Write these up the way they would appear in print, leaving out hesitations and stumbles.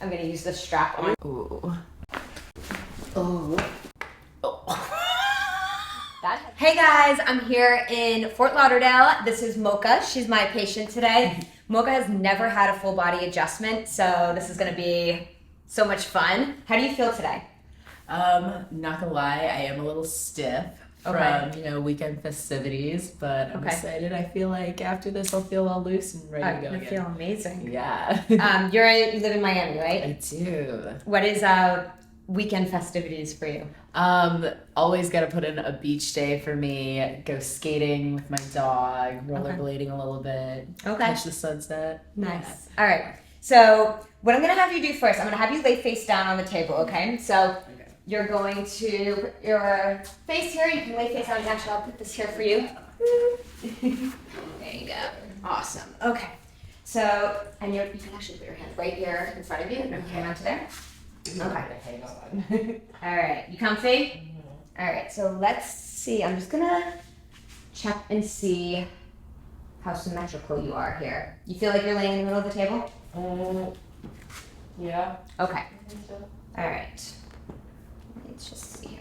I'm gonna use the strap on. Ooh. Oh. Hey guys, I'm here in Fort Lauderdale. This is Mocha. She's my patient today. Mocha has never had a full body adjustment, so this is gonna be so much fun. How do you feel today? Not gonna lie, I am a little stiff from, weekend festivities, but I'm excited. I feel like after this I'll feel all loose and ready to go again. I feel amazing. Yeah. You live in Miami, right? I do. What is weekend festivities for you? Always gotta put in a beach day for me, go skating with my dog, rollerblading a little bit, catch the sunset. Nice. Yeah. All right. So what I'm gonna have you do first, I'm gonna have you lay face down on the table, okay? So you're going to put your face here. You can lay face down. Actually, I'll put this here for you. There you go. Awesome. Okay. So, and you can actually put your hand right here in front of you and hang on to there. Okay. All right. You comfy? All right. So let's see. I'm just gonna check and see how symmetrical you are here. You feel like you're laying in the middle of the table? Yeah. Okay. I think so. All right. Let's just see here.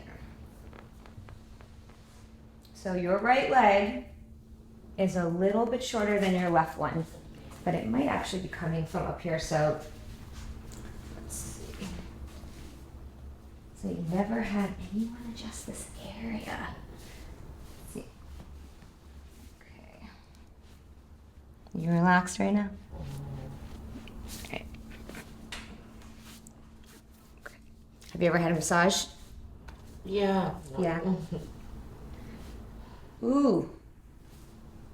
So your right leg is a little bit shorter than your left one, but it might actually be coming from up here. So let's see. So you never had anyone adjust this area. Let's see. Okay. You relaxed right now? Okay. Okay. Have you ever had a massage? Yeah. Yeah. Ooh.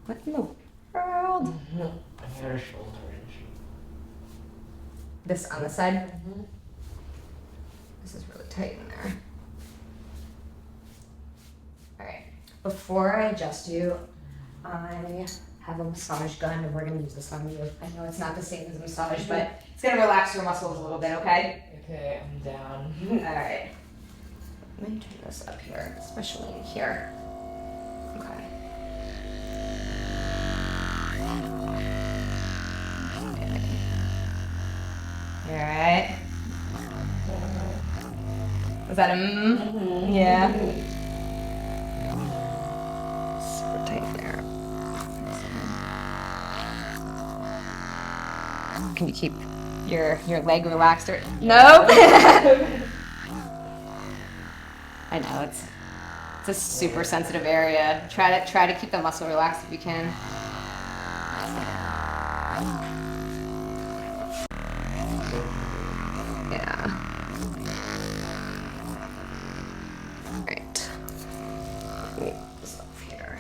What in the world? I had a shoulder injury. This on the side? This is really tight in there. Alright. Before I adjust you, I have a massage gun and we're going to use this on you. I know it's not the same as a massage, but it's going to relax your muscles a little bit, okay? Okay, I'm down. Alright. Let me turn this up here, especially in here. Okay. Alright. Was that a Yeah. Super tight there. Can you keep your leg relaxed or no? I know it's a super sensitive area. Try to keep the muscle relaxed if you can. Yeah. Right. Move this up here.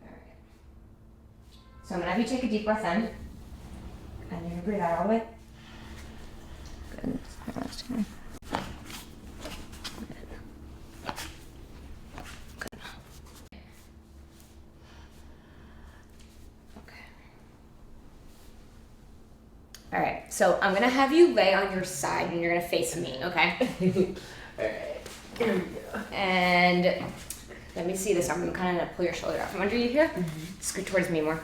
Alright. So I'm gonna have you take a deep breath in. And you're gonna breathe out all the way. Good. Relax here. Good. Okay. All right. So I'm gonna have you lay on your side and you're gonna face me. Okay. All right. Here we go. And let me see this. I'm gonna kind of pull your shoulder out from under you here. Scoot towards me more.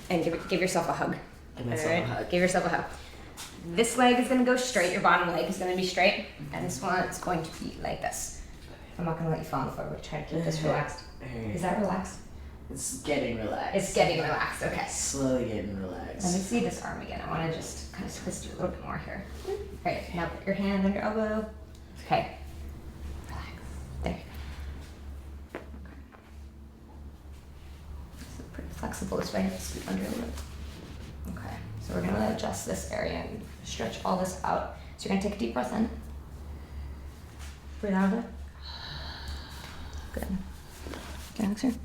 And give yourself a hug. Give myself a hug. Give yourself a hug. This leg is going to go straight. Your bottom leg is going to be straight. And this one is going to be like this. I'm not going to let you fall on the floor. We're trying to keep this relaxed. Is that relaxed? It's getting relaxed. It's getting relaxed. Okay. Slowly getting relaxed. Let me see this arm again. I want to just kind of twist you a little bit more here. All right. Now put your hand on your elbow. Okay. Relax. There you go. Okay. This is pretty flexible this way. Scoot under a little bit. Okay, so we're gonna adjust this area and stretch all this out. So you're gonna take a deep breath in. Breathe out of it. Good. Get next here.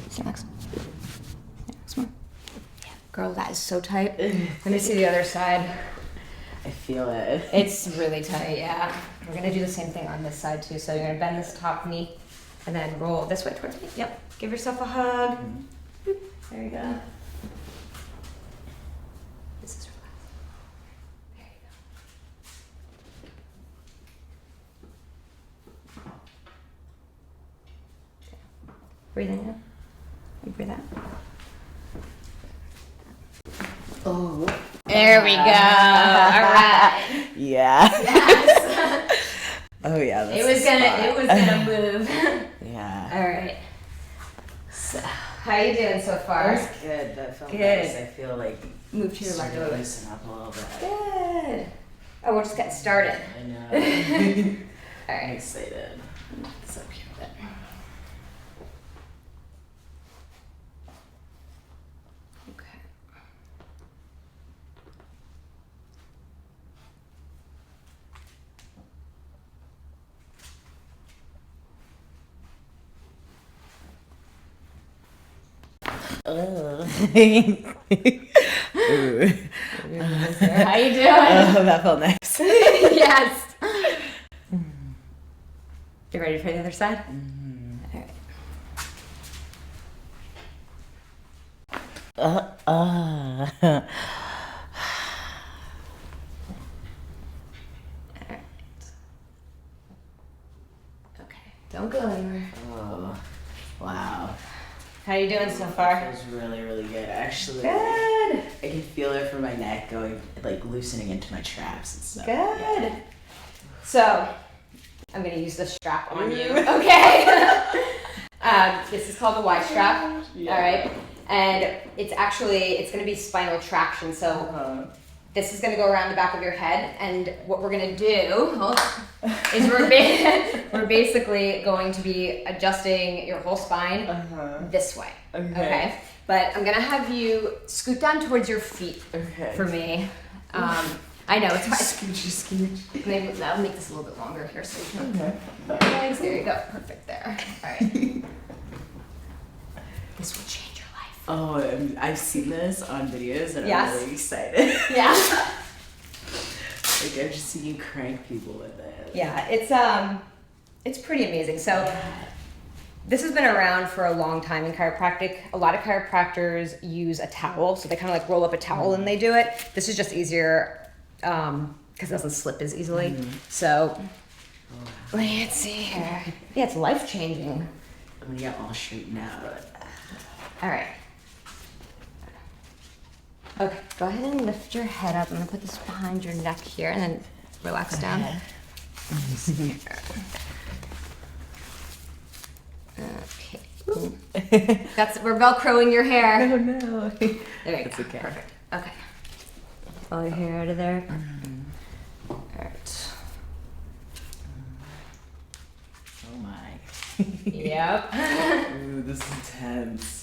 Sit next. Yeah, some more. Yeah, girl, that is so tight. Let me see the other side. I feel it. It's really tight, yeah. We're gonna do the same thing on this side too. So you're gonna bend this top knee and then roll this way towards me. Yep. Give yourself a hug. Boop. There you go. This is relaxed. There you go. Breathe in. Yeah. You breathe out. Oh. There we go. All right. Yeah. Yes. Oh yeah. That's It was gonna move. Yeah. All right. So, how you doing so far? That was good. That felt Good. nice. I feel like Move to your left a little bit. loosen up a little bit. Good. Oh, we'll just get started. I know. All I'm right. excited. So cute. Okay. Oh. How you doing? Oh, that felt nice. Yes. You ready for the other side? Mm-hmm. All right. All right. Okay. Don't go anywhere. Oh, wow. How you doing so far? That feels really, really good. Actually, Good. I can feel it from my neck going, like loosening into my traps and stuff. Good. So, I'm gonna use the strap on you. Okay. This is called the Y strap. Yeah. All right. And it's gonna be spinal traction. So this is gonna go around the back of your head, and what we're gonna do is we're basically going to be adjusting your whole spine this way. Okay. But I'm gonna have you scoot down towards your feet for me. I know it's hard. Scooch. Maybe I'll make this a little bit longer here so you can. Thanks. There you go. Perfect there. All right. This will change your life. Oh, I've seen this on videos and Yes. I'm really excited. Yeah. Like I've just seen you crank people with it. Yeah. It's pretty amazing. So this has been around for a long time in chiropractic. A lot of chiropractors use a towel, so they kind of like roll up a towel and they do it. This is just easier because it doesn't slip as easily. So let's see here. Yeah, it's life changing. I'm gonna get all straightened out. All right. Okay, go ahead and lift your head up. I'm gonna put this behind your neck here and then relax down. Okay. We're velcroing your hair. Oh no. There you It's go. okay. Perfect. Okay. Pull your hair out of there. All right. Oh my. Yep. Ooh, this is intense.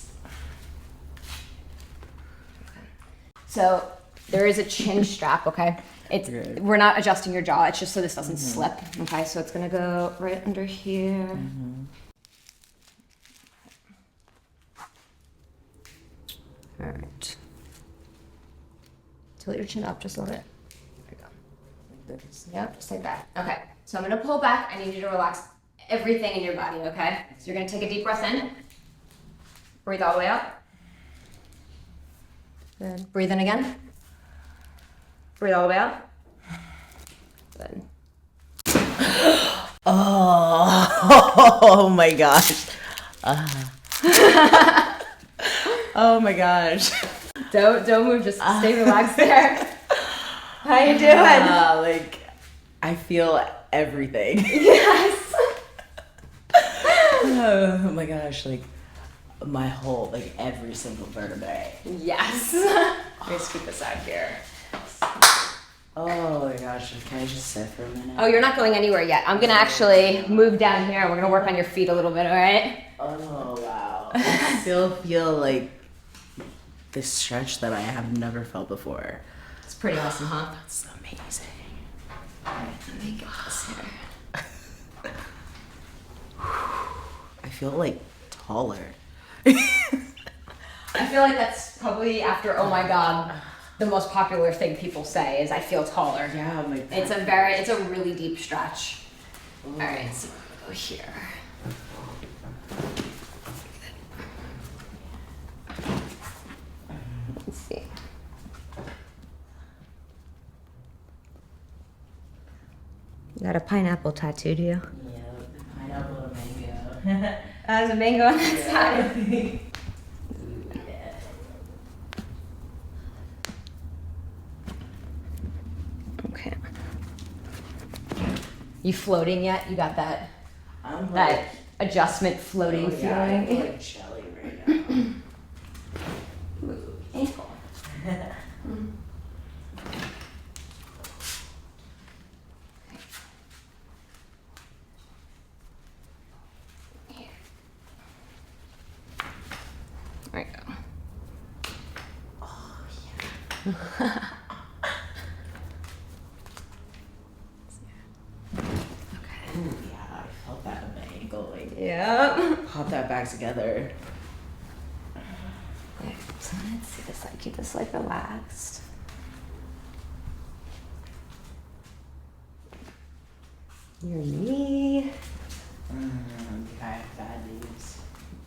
So there is a chin strap, okay? Good. We're not adjusting your jaw, it's just so this doesn't slip. Okay, so it's gonna go right under here. All right. Tilt your chin up just a little bit. There you go. Yep, just like that. Okay, so I'm gonna pull back. I need you to relax everything in your body, okay? So you're gonna take a deep breath in. Breathe all the way out. Good. Breathe in again. Breathe all the way out. Good. Oh my gosh. Oh my gosh. Don't move, just stay relaxed there. How you doing? Like, I feel everything. Yes. Oh my gosh, like my whole, like every single vertebrae. Yes. Let me scoot this out here. Oh my gosh, can I just sit for a minute? Oh, you're not going anywhere yet. I'm gonna actually move down here. We're gonna work on your feet a little bit, all right? Oh wow. I still feel like this stretch that I have never felt before. It's pretty awesome, huh? That's amazing. All right, let me get this here. I feel like taller. I feel like that's probably after oh my god, the most popular thing people say is I feel taller. Yeah, my back. It's a really deep stretch. All right, so we'll go here. Let's see. You got a pineapple tattoo, do you? Yeah, pineapple and mango. There's a mango on that side. Okay. You floating yet? You got that I'm that adjustment floating oh, yeah, I'm feeling? like Shelly right now. Ooh, ankle. Here. There you go. Oh yeah. Ooh, yeah, I felt that in my ankle. Like, Yeah. pop that back together. Okay, so let's see this side. Keep this leg relaxed. Your knee. I have bad knees.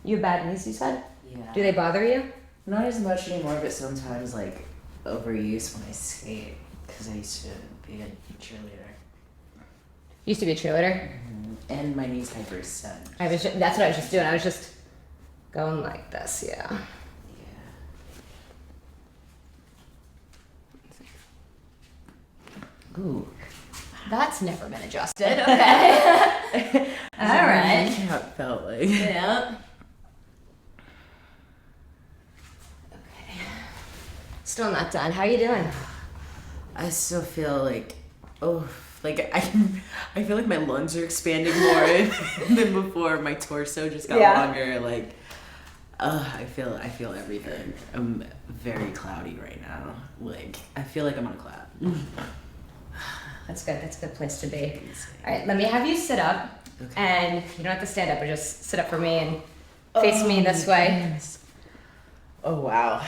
You have bad knees, you said? Yeah. Do they bother you? Not as much anymore, but sometimes like overuse when I skate because I used to be a cheerleader. Used to be a cheerleader. And my knees hyperextend. That's what I was just doing. I was just going like this, yeah. Yeah. Ooh. That's never been adjusted. Okay. All right. How it felt like. Yeah. Okay. Still not done. How are you doing? I still feel like, like I feel like my lungs are expanding more than before. My torso just got longer. Like, I feel everything. I'm very cloudy right now. Like, I feel like I'm on a cloud. That's good. That's a good place to be. All right, let me have you sit up. Okay. And you don't have to stand up, but just sit up for me and face me this way. Goodness. Oh, wow.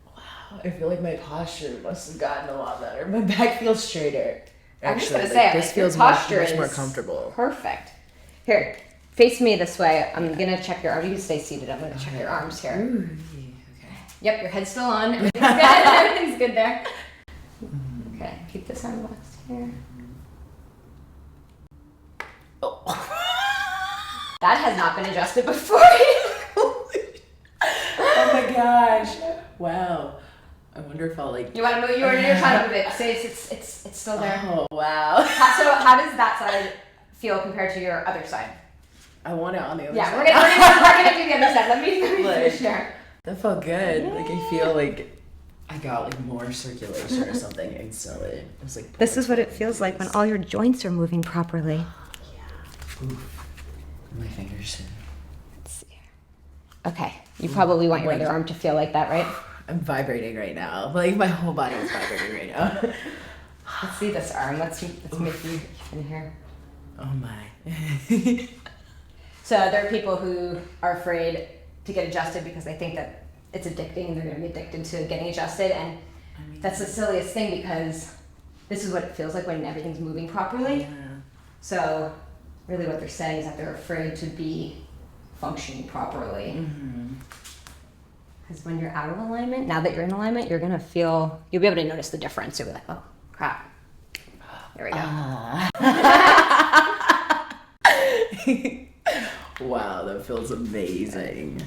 Wow. I feel like my posture must have gotten a lot better. My back feels straighter. I'm just Actually, gonna say, this like, your feels posture much more is comfortable. Perfect. Here, face me this way. I'm gonna check your arms. You can stay seated. I'm gonna check your arms here. Ooh, okay. Yep, your head's still on. Everything's good. Everything's good there. Okay, keep this arm relaxed here. Oh. That has not been adjusted before. Oh my gosh. Wow. I wonder if I'll like. You want to move? You're trying to move it. Say it's still there. Oh wow. So how does that side feel compared to your other side? I want it on the other Yeah, side. we're gonna do the other side. Let me Like, finish here. That felt good. Like I feel like I got like more circulation or something instantly. It was like. This is what it feels like when all your joints are moving properly. Yeah. Oof. My fingers. Let's see. Okay, you probably want your other arm to feel like that, right? I'm vibrating right now. Like my whole body is vibrating right now. Let's see this arm. Let's make you in here. Oh my. So there are people who are afraid to get adjusted because they think that it's addicting and they're going to be addicted to getting adjusted. And that's the silliest thing because this is what it feels like when everything's moving properly. Yeah. So really what they're saying is that they're afraid to be functioning properly. Because when you're out of alignment, now that you're in alignment, you're going to feel, you'll be able to notice the difference. You'll be like, oh, crap. There we go. Wow, that feels amazing.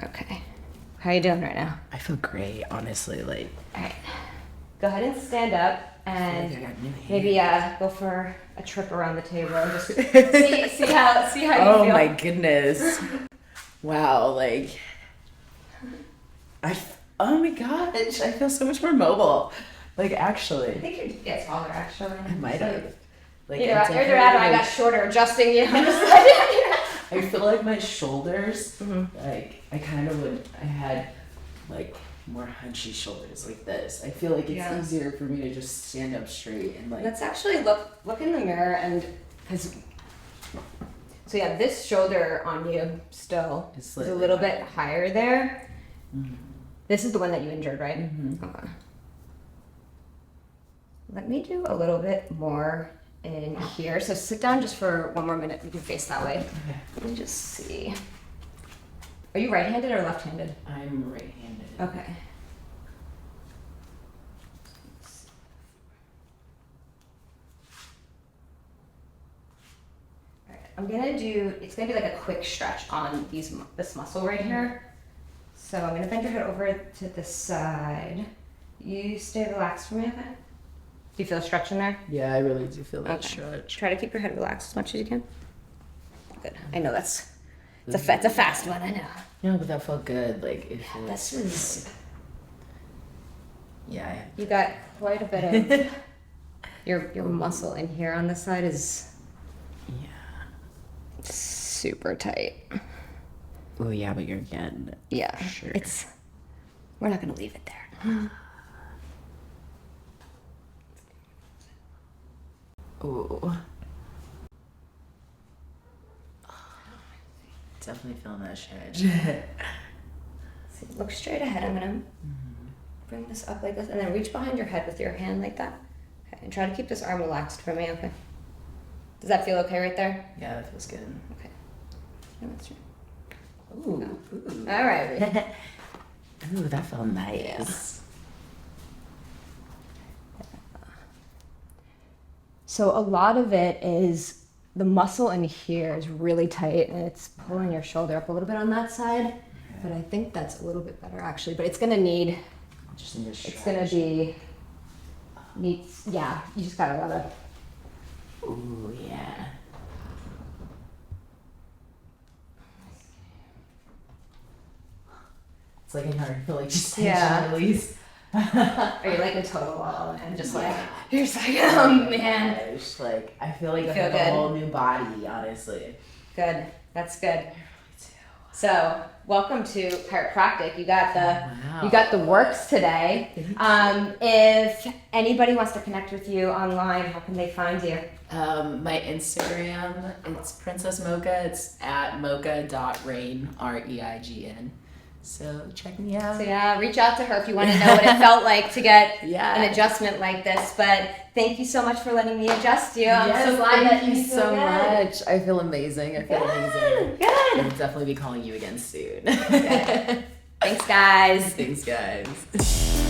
Okay. How are you doing right now? I feel great, honestly. Like, All right. Go ahead and stand up and I got new maybe hands. go for a trip around the table and just see how you Oh feel. my goodness. Wow, like oh my gosh, I feel so much more mobile. Like I actually. think you get taller actually. I might have. Like Either I that or I got definitely, shorter adjusting you. I feel like my shoulders, Mhm. like I kind of I had like more hunchy shoulders like this. I feel like it's Yeah. easier for me to just stand up straight and like. Let's actually look in the mirror and because so yeah, this shoulder on you still It's is a slightly little higher. bit higher there. Mhm. This is the one that you injured, right? Mhm. Okay. Let me do a little bit more in here. So sit down just for one more minute. You can face that way. Okay. Let me just see. Are you right-handed or left-handed? I'm right-handed. Okay. I'm gonna do, it's gonna be like a quick stretch on this muscle right here. So I'm gonna bend your head over to the side. You stay relaxed for me, okay? Do you feel a stretch in there? Yeah, I really do feel that Okay. stretch. Try to keep your head relaxed as much as you can. Good. I know it's a fast one, I know. No, but that felt good. Like it feels. This is, Yeah. you got quite a bit of, your muscle in here on this side is Yeah. super tight. Oh yeah, but you're getting it. Yeah, Sure. we're not gonna leave it there. Ooh. Definitely feeling that stretch. So look straight ahead. I'm gonna bring this up like this, and then reach behind your head with your hand like that. Okay, and try to keep this arm relaxed for me. Okay. Does that feel okay right there? Yeah, that feels good. Okay. Yeah, that's right. Ooh. All right. Ooh, that felt nice. So a lot of it is the muscle in here is really tight, and it's pulling your shoulder up a little bit on that side. But I think that's a little bit better actually. But it's gonna need. Just in this It's gonna be. Needs. Yeah. You just gotta. Ooh, yeah. It's like I never feel like just Yeah. tension release. Are you like in total wall and just like you're just like, oh man. Yeah, it's like I feel like I Feel have good? a whole new body, honestly. Good. That's good. So welcome to chiropractic. You got the works today. If anybody wants to connect with you online, how can they find you? My Instagram, it's Princess Mocha. It's at mocha.reign, REIGN. So check me out. So yeah, reach out to her if you want to know what it felt like to get Yeah. an adjustment like this. But thank you so much for letting me adjust you. I'm Yes, so glad that thank you feel so good. much. I feel amazing. I feel amazing. Good. I'll definitely be calling you again soon. Thanks, guys. Thanks, guys.